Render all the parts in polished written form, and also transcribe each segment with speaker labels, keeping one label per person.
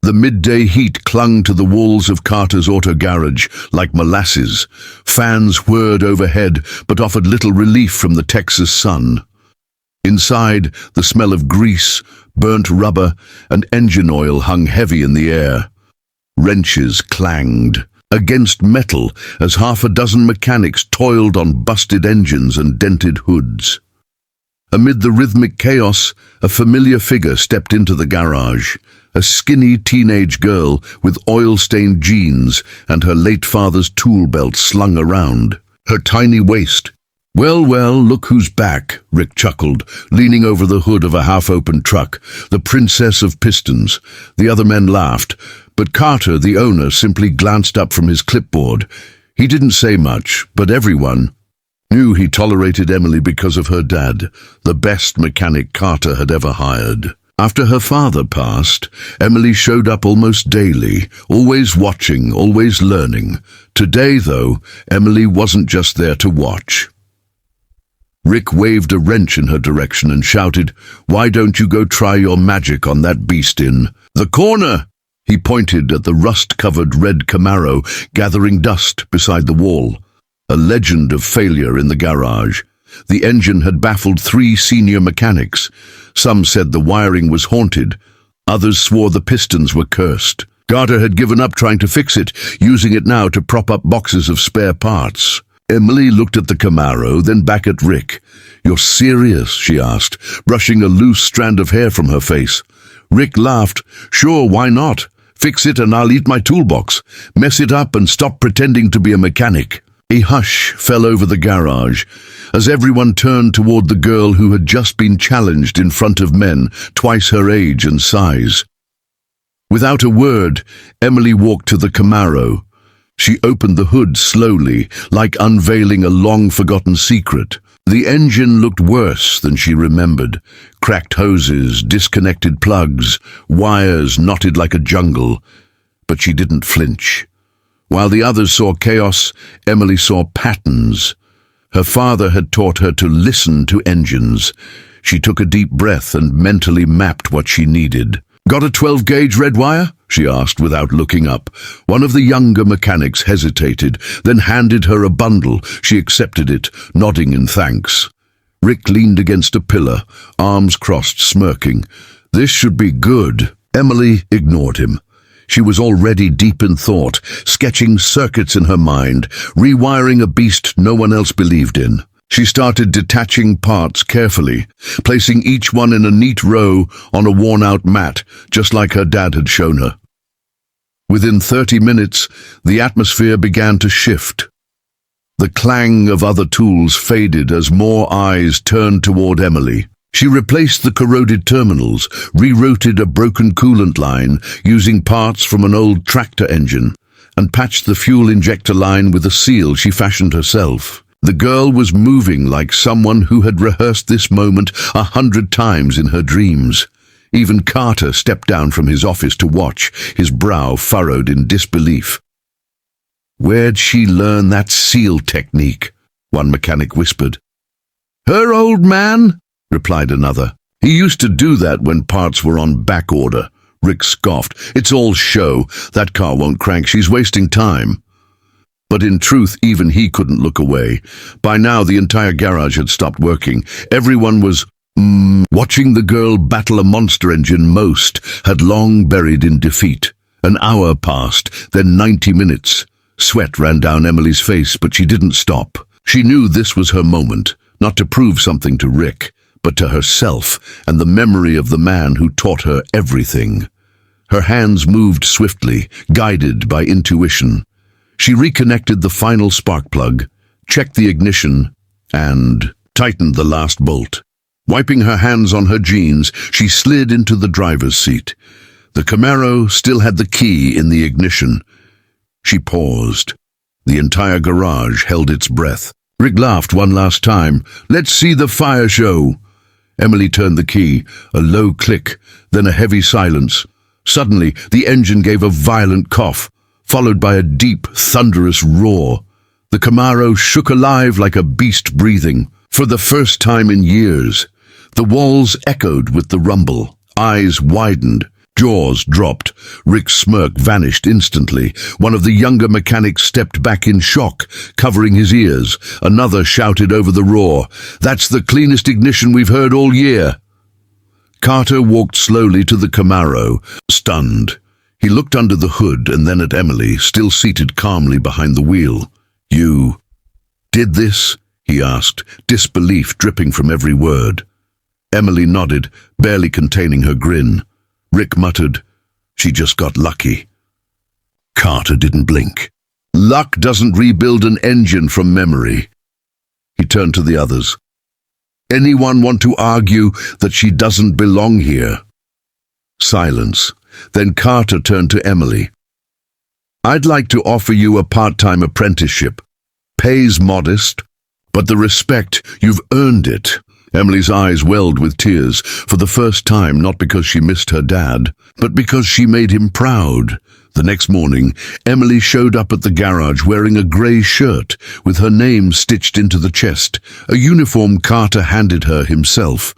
Speaker 1: The midday heat clung to the walls of Carter's auto garage like molasses. Fans whirred overhead but offered little relief from the Texas sun. Inside, the smell of grease, burnt rubber, and engine oil hung heavy in the air. Wrenches clanged against metal as half a dozen mechanics toiled on busted engines and dented hoods. Amid the rhythmic chaos, a familiar figure stepped into the garage, a skinny teenage girl with oil-stained jeans and her late father's tool belt slung around her tiny waist. Well, look who's back," Rick chuckled, leaning over the hood of a half-open truck, the princess of pistons. The other men laughed, but Carter, the owner, simply glanced up from his clipboard. He didn't say much, but everyone knew he tolerated Emily because of her dad, the best mechanic Carter had ever hired. After her father passed, Emily showed up almost daily, always watching, always learning. Today, though, Emily wasn't just there to watch. Rick waved a wrench in her direction and shouted, "Why don't you go try your magic on that beast in the corner?" He pointed at the rust-covered red Camaro gathering dust beside the wall, a legend of failure in the garage. The engine had baffled 3 senior mechanics. Some said the wiring was haunted. Others swore the pistons were cursed. Carter had given up trying to fix it, using it now to prop up boxes of spare parts. Emily looked at the Camaro, then back at Rick. "You're serious?" she asked, brushing a loose strand of hair from her face. Rick laughed. "Sure, why not? Fix it and I'll eat my toolbox. Mess it up and stop pretending to be a mechanic." A hush fell over the garage as everyone turned toward the girl who had just been challenged in front of men twice her age and size. Without a word, Emily walked to the Camaro. She opened the hood slowly, like unveiling a long-forgotten secret. The engine looked worse than she remembered. Cracked hoses, disconnected plugs, wires knotted like a jungle. But she didn't flinch. While the others saw chaos, Emily saw patterns. Her father had taught her to listen to engines. She took a deep breath and mentally mapped what she needed. "Got a 12-gauge red wire?" she asked without looking up. One of the younger mechanics hesitated, then handed her a bundle. She accepted it, nodding in thanks. Rick leaned against a pillar, arms crossed, smirking. This should be good. Emily ignored him. She was already deep in thought, sketching circuits in her mind, rewiring a beast no one else believed in. She started detaching parts carefully, placing each one in a neat row on a worn-out mat, just like her dad had shown her. Within 30 minutes, the atmosphere began to shift. The clang of other tools faded as more eyes turned toward Emily. She replaced the corroded terminals, rerouted a broken coolant line using parts from an old tractor engine, and patched the fuel injector line with a seal she fashioned herself. The girl was moving like someone who had rehearsed this moment 100 times in her dreams. Even Carter stepped down from his office to watch, his brow furrowed in disbelief. "Where'd she learn that seal technique?" one mechanic whispered. "Her old man," replied another. "He used to do that when parts were on back order." Rick scoffed. "It's all show. That car won't crank. She's wasting time." But in truth, even he couldn't look away. By now, the entire garage had stopped working. Everyone was watching the girl battle a monster engine most had long buried in defeat. An hour passed, then 90 minutes. Sweat ran down Emily's face, but she didn't stop. She knew this was her moment, not to prove something to Rick, but to herself and the memory of the man who taught her everything. Her hands moved swiftly, guided by intuition. She reconnected the final spark plug, checked the ignition, and tightened the last bolt. Wiping her hands on her jeans, she slid into the driver's seat. The Camaro still had the key in the ignition. She paused. The entire garage held its breath. Rick laughed one last time. "Let's see the fire show." Emily turned the key, a low click, then a heavy silence. Suddenly, the engine gave a violent cough, followed by a deep, thunderous roar. The Camaro shook alive like a beast breathing. For the first time in years, the walls echoed with the rumble. Eyes widened, Jaws dropped. Rick's smirk vanished instantly. One of the younger mechanics stepped back in shock, covering his ears. Another shouted over the roar, "That's the cleanest ignition we've heard all year." Carter walked slowly to the Camaro, stunned. He looked under the hood and then at Emily, still seated calmly behind the wheel. "You did this?" he asked, disbelief dripping from every word. Emily nodded, barely containing her grin. Rick muttered, "She just got lucky." Carter didn't blink. "Luck doesn't rebuild an engine from memory." He turned to the others. "Anyone want to argue that she doesn't belong here?" Silence. Then Carter turned to Emily. "I'd like to offer you a part-time apprenticeship. Pays modest, but the respect, you've earned it." Emily's eyes welled with tears, for the first time, not because she missed her dad, but because she made him proud. The next morning, Emily showed up at the garage wearing a grey shirt, with her name stitched into the chest, a uniform Carter handed her himself.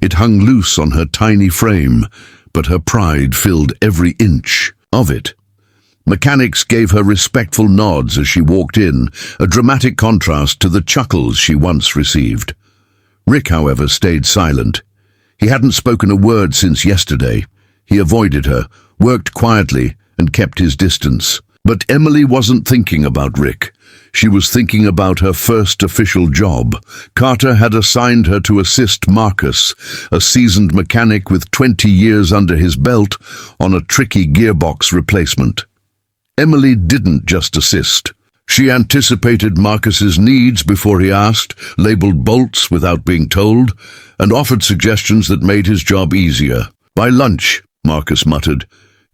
Speaker 1: It hung loose on her tiny frame, but her pride filled every inch of it. Mechanics gave her respectful nods as she walked in, a dramatic contrast to the chuckles she once received. Rick, however, stayed silent. He hadn't spoken a word since yesterday. He avoided her, worked quietly, and kept his distance. But Emily wasn't thinking about Rick. She was thinking about her first official job. Carter had assigned her to assist Marcus, a seasoned mechanic with 20 years under his belt, on a tricky gearbox replacement. Emily didn't just assist. She anticipated Marcus's needs before he asked, labeled bolts without being told, and offered suggestions that made his job easier. "By lunch," Marcus muttered.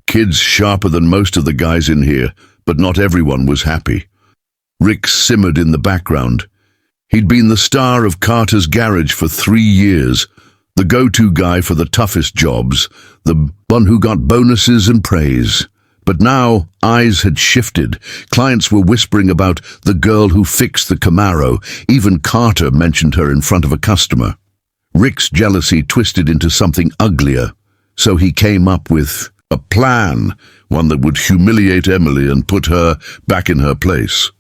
Speaker 1: "Kids sharper than most of the guys in here, but not everyone was happy." Rick simmered in the background. He'd been the star of Carter's garage for 3 years, the go-to guy for the toughest jobs, the one who got bonuses and praise. But now, eyes had shifted. Clients were whispering about the girl who fixed the Camaro. Even Carter mentioned her in front of a customer. Rick's jealousy twisted into something uglier, so he came up with a plan, one that would humiliate Emily and put her back in her place.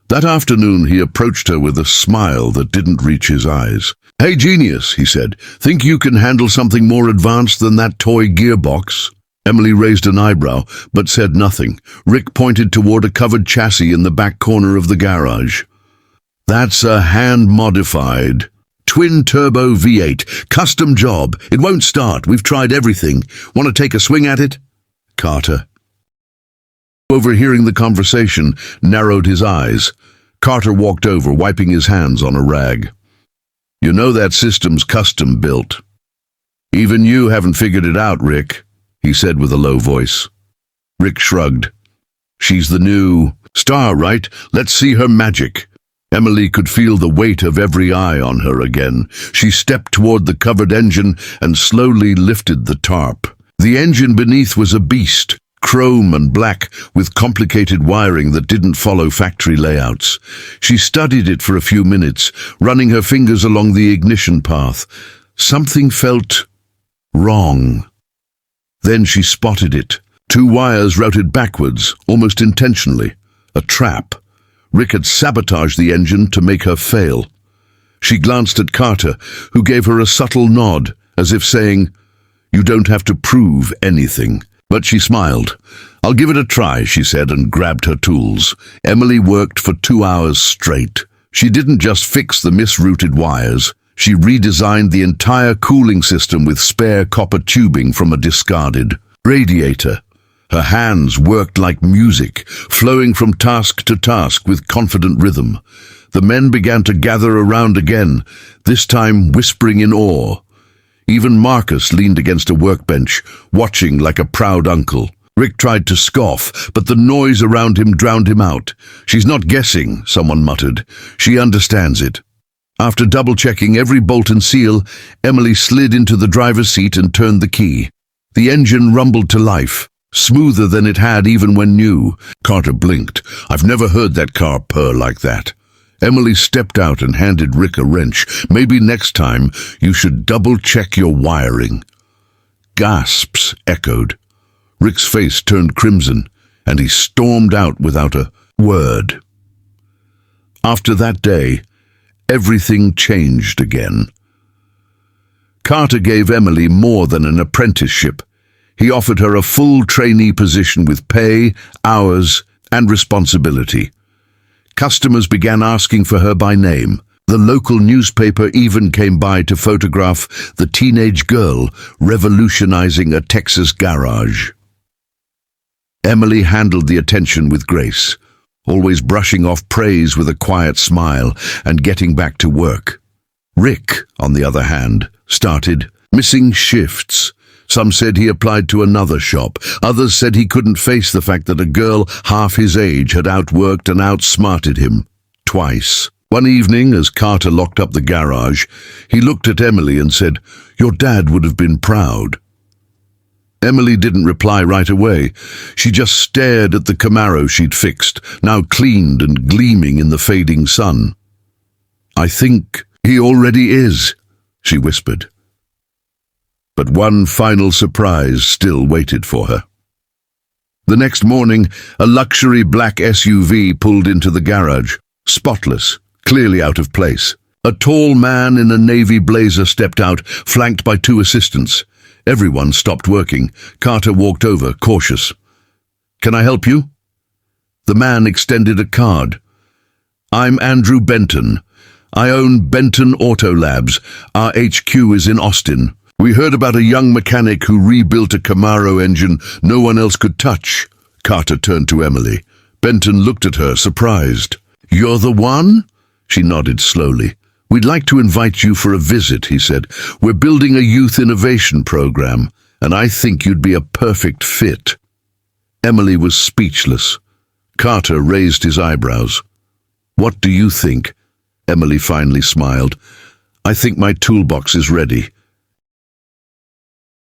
Speaker 1: That afternoon, he approached her with a smile that didn't reach his eyes. "Hey, genius," he said, "think you can handle something more advanced than that toy gearbox?" Emily raised an eyebrow, but said nothing. Rick pointed toward a covered chassis in the back corner of the garage. "That's a hand-modified twin-turbo V8, custom job. It won't start. We've tried everything. Want to take a swing at it?" Carter, overhearing the conversation, narrowed his eyes. Carter walked over, wiping his hands on a rag. "You know that system's custom-built. Even you haven't figured it out, Rick," he said with a low voice. Rick shrugged. "She's the new star, right? Let's see her magic." Emily could feel the weight of every eye on her again. She stepped toward the covered engine and slowly lifted the tarp. The engine beneath was a beast, chrome and black, with complicated wiring that didn't follow factory layouts. She studied it for a few minutes, running her fingers along the ignition path. Something felt wrong. Then she spotted it. 2 wires routed backwards, almost intentionally. A trap. Rick had sabotaged the engine to make her fail. She glanced at Carter, who gave her a subtle nod, as if saying, "You don't have to prove anything." But she smiled. "I'll give it a try," she said, and grabbed her tools. Emily worked for 2 hours straight. She didn't just fix the misrouted wires. She redesigned the entire cooling system with spare copper tubing from a discarded radiator. Her hands worked like music, flowing from task to task with confident rhythm. The men began to gather around again, this time whispering in awe. Even Marcus leaned against a workbench, watching like a proud uncle. Rick tried to scoff, but the noise around him drowned him out. "She's not guessing," someone muttered. "She understands it." After double-checking every bolt and seal, Emily slid into the driver's seat and turned the key. The engine rumbled to life, smoother than it had even when new. Carter blinked. "I've never heard that car purr like that." Emily stepped out and handed Rick a wrench. "Maybe next time you should double-check your wiring." gasps echoed. Rick's face turned crimson, and he stormed out without a word. After that day, everything changed again. Carter gave Emily more than an apprenticeship. He offered her a full trainee position with pay, hours, and responsibility. Customers began asking for her by name. The local newspaper even came by to photograph the teenage girl revolutionizing a Texas garage. Emily handled the attention with grace, always brushing off praise with a quiet smile and getting back to work. Rick, on the other hand, started missing shifts. Some said he applied to another shop. Others said he couldn't face the fact that a girl half his age had outworked and outsmarted him twice. One evening, as Carter locked up the garage, he looked at Emily and said, "Your dad would have been proud." Emily didn't reply right away. She just stared at the Camaro she'd fixed, now cleaned and gleaming in the fading sun. "I think he already is," she whispered. But one final surprise still waited for her. The next morning, a luxury black SUV pulled into the garage, spotless, clearly out of place. A tall man in a navy blazer stepped out, flanked by two assistants. Everyone stopped working. Carter walked over, cautious. "Can I help you?" The man extended a card. "I'm Andrew Benton. I own Benton Auto Labs. Our HQ is in Austin. We heard about a young mechanic who rebuilt a Camaro engine no one else could touch." Carter turned to Emily. Benton looked at her, surprised. "You're the one?" She nodded slowly. "We'd like to invite you for a visit," he said. "We're building a youth innovation program, and I think you'd be a perfect fit." Emily was speechless. Carter raised his eyebrows. "What do you think?" Emily finally smiled. "I think my toolbox is ready.